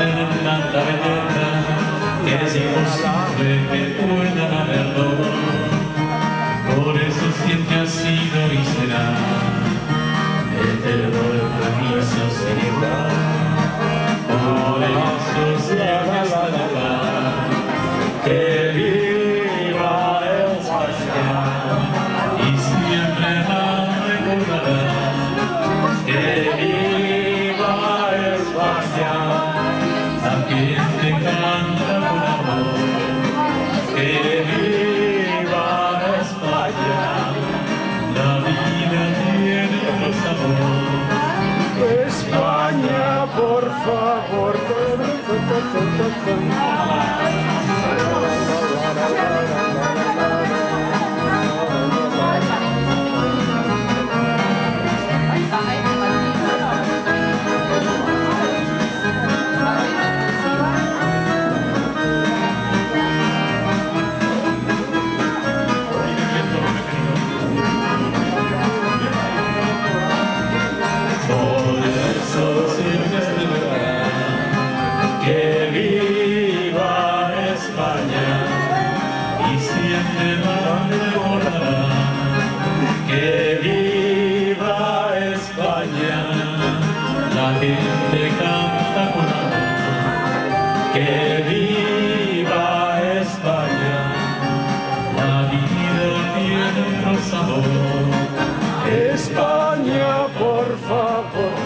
tanta belleza que es imposible que puedan haberlo. Por eso siempre ha sido y será eterno el paraíso sin igual. Por eso siempre hasta llegar que viva España y siempre la recordará. Que viva España, la gente canta con amor. Que viva España, la vida tiene otro sabor. España, por favor. Que viva España y siempre la recordará. Que viva España, la gente canta con amor. Que viva España, la vida tiene otro sabor. España, por favor.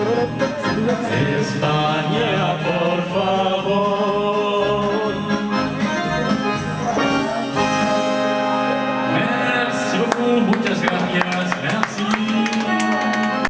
España.